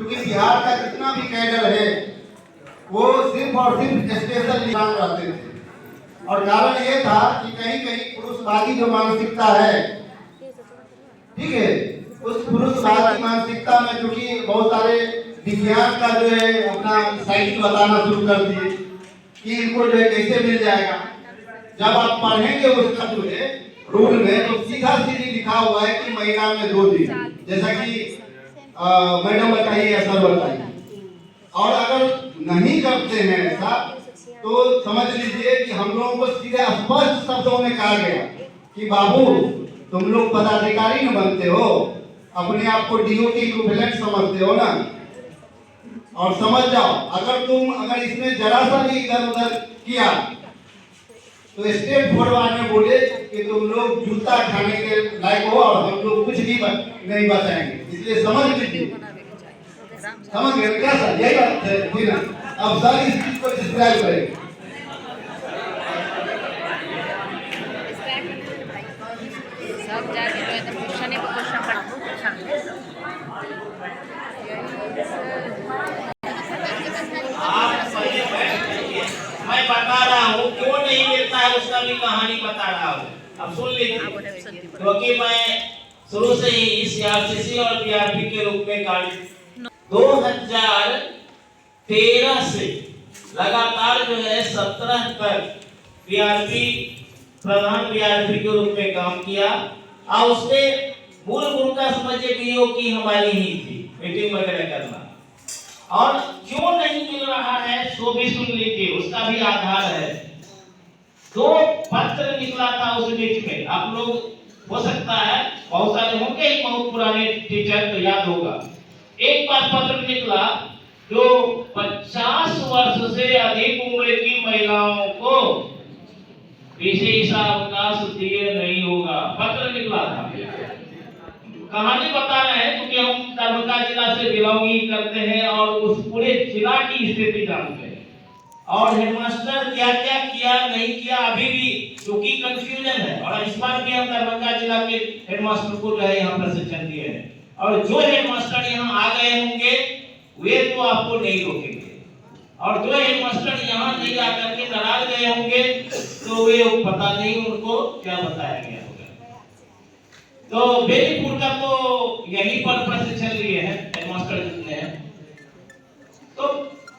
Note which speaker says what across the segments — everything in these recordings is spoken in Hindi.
Speaker 1: क्योंकि बिहार का जितना भी कैडर है वो सिर्फ और सिर्फ स्पेशल निशान रहते थे। और कारण ये था कि कहीं कहीं पुरुषवादी जो मानसिकता है, ठीक है, उस पुरुषवादी मानसिकता में क्योंकि बहुत सारे विज्ञान का जो है अपना साइंस बताना शुरू कर दिए कि इनको जो है कैसे मिल जाएगा। जब आप पढ़ेंगे उसका जो है रूल में तो सीधा सीधी लिखा हुआ है कि महीना में 2 दिन, जैसा कि मैडम बताइए या सर बताइए। और अगर नहीं करते हैं ऐसा तो समझ लीजिए कि हम लोगों को सीधे स्पष्ट शब्दों में कहा गया कि बाबू तुम लोग पदाधिकारी न बनते हो, अपने आप को डीओ के इक्विवेलेंट समझते हो ना, और समझ जाओ अगर इसमें जरा सा भी इधर उधर किया तो स्टेट फॉरवर्ड में बोले कि तुम लोग जूता खाने के लायक हो और हम लोग कुछ भी नहीं बताएंगे। इसलिए समझ लीजिए, समझ गए क्या सर? यही बात है ना। अब सर इस चीज को डिस्क्राइब करेंगे।
Speaker 2: सब जाके जो है तो क्वेश्चन ही क्वेश्चन पढ़ाओ।
Speaker 3: मैं बता रहा हूँ क्यों नहीं मिलता है, उसका भी कहानी बता रहा हूँ। अब सुन लीजिए, क्योंकि मैं शुरू से ही इस सीआरसीसी और पीआरपी के रूप में कार्य 2013 से लगातार जो है 17 तक पीआरपी प्रधान पीआरपी के रूप में काम किया। और उसमें मूल भूमिका समझिए बीओ की हमारी ही थी, मीटिंग वगैरह करना। और क्यों नहीं मिल रहा है सो भी सुन लीजिए, उसका भी आधार है। 2 पत्र निकला था उस बीच में, आप लोग हो सकता है बहुत सारे होंगे ही बहुत पुराने टीचर तो याद होगा। एक बार पत्र निकला जो 50 वर्ष से अधिक उम्र की महिलाओं को विशेष अवकाश दिए नहीं होगा, पत्र निकला था। कहानी बता रहे हैं क्योंकि हम दरभंगा जिला से बिलोंगिंग करते हैं और उस पूरे जिला की स्थिति जानते हैं। और हेडमास्टर क्या क्या किया नहीं किया अभी भी क्योंकि कंफ्यूजन है। और इस बार भी हम दरभंगा जिला के हेडमास्टर को जो है यहाँ प्रशिक्षण दिए हैं। और जो हेडमास्टर यहाँ आ गए होंगे वे तो आपको नहीं रोकेंगे, और जो हेडमास्टर यहाँ नहीं आकर के नाराज गए होंगे तो वे पता नहीं उनको क्या बताया गया होगा। तो बेनीपुर का तो यहीं पर प्रशिक्षण लिए हैं हेडमास्टर जितने हैं। तो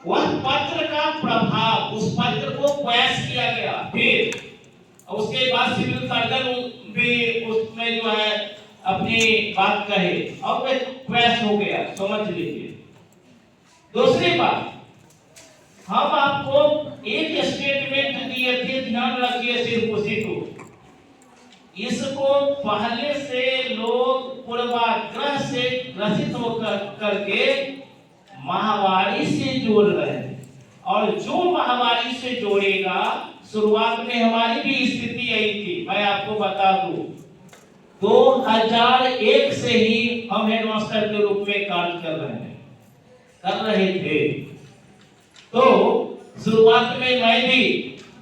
Speaker 3: वह पत्र का प्रभाव, उस पत्र को क्वैश किया गया, फिर उसके बाद सिविल सर्जन भी उसमें जो है अपनी बात कहे और वे क्वैश हो गया, समझ लीजिए। दूसरी बात, हम आपको एक स्टेटमेंट दिए थे, ध्यान रखिए सिर्फ उसी को। इसको पहले से लोग पूर्वाग्रह से ग्रसित होकर करके माहवारी से जोड़ रहे हैं, और जो माहवारी से जोड़ेगा, शुरुआत में हमारी भी स्थिति यही थी। मैं आपको बता दूं 2001 से ही हम हेडमास्टर के रूप में कार्य कर रहे थे। तो शुरुआत में मैं भी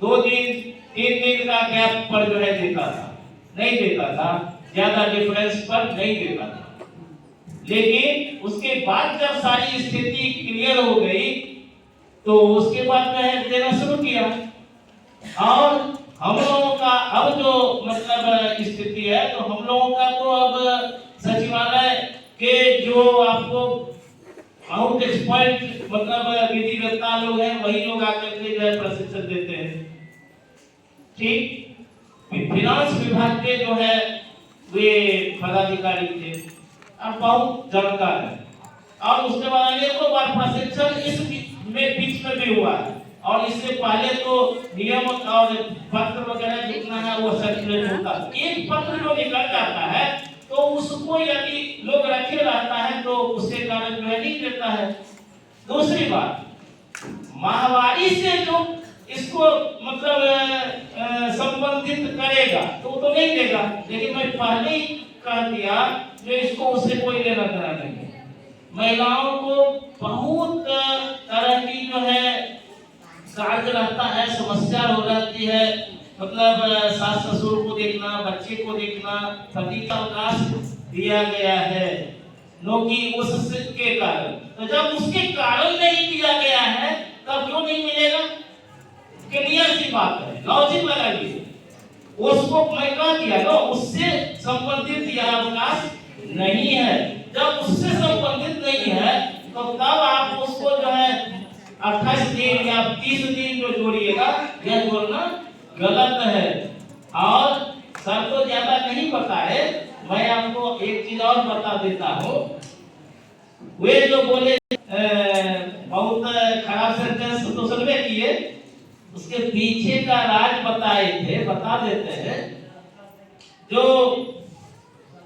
Speaker 3: 2 दिन 3 दिन का गैप पर जो है नहीं देता था, ज्यादा डिफरेंस पर नहीं देता था। लेकिन उसके बाद जब सारी स्थिति क्लियर हो गई तो उसके बाद मैं देना शुरू किया। और हम लोगों का अब जो मतलब स्थिति है, तो हम लोगों का तो अब सचिवालय के जो आपको आउट एक्सपर्ट मतलब विधिवेत्ता लोग हैं वही लोग आकर के जो है प्रशिक्षण देते हैं। ठीक, फिनांस विभाग के जो है वे पदाधिकारी थे और बहुत जानकार है। और उसके बाद अनेकों बार प्रशिक्षण इस बीच में भी हुआ है। और इससे पहले तो नियम और पत्र वगैरह जितना है वो सर्कुलेट होता है। एक पत्र जो निकल जाता है तो उसको यदि लोग रखे रहता है तो उसके कारण जो है नहीं देता है। दूसरी बात, माहवारी से जो इसको मतलब संबंधित करेगा तो नहीं देगा। लेकिन मैं पहले ही कह दिया जो इसको उससे कोई लेना देना नहीं है। महिलाओं को बहुत तरह की जो है कार्य रहता है, समस्या हो जाती है, मतलब सास ससुर को देखना, बच्चे को देखना, पति का अवकाश दिया गया है। कि उसके कारण, तो जब उसके कारण नहीं दिया गया है तब क्यों नहीं मिलेगा? क्लियर सी बात है, लॉजिक लगाइए। उसको मैं कह दिया तो उससे संबंधित यह अवकाश नहीं है। जब उससे संबंधित नहीं है तो तब आप उसको जो है 28 दिन या 30 दिन जो जोड़िएगा, यह जोड़ना गलत है। और सर को ज्यादा नहीं पता है, मैं आपको एक चीज और बता देता हूँ। वे जो बोले बहुत खराब सेंटेंस तो सुनबे किए, उसके पीछे का राज बताए थे, बता देते हैं। जो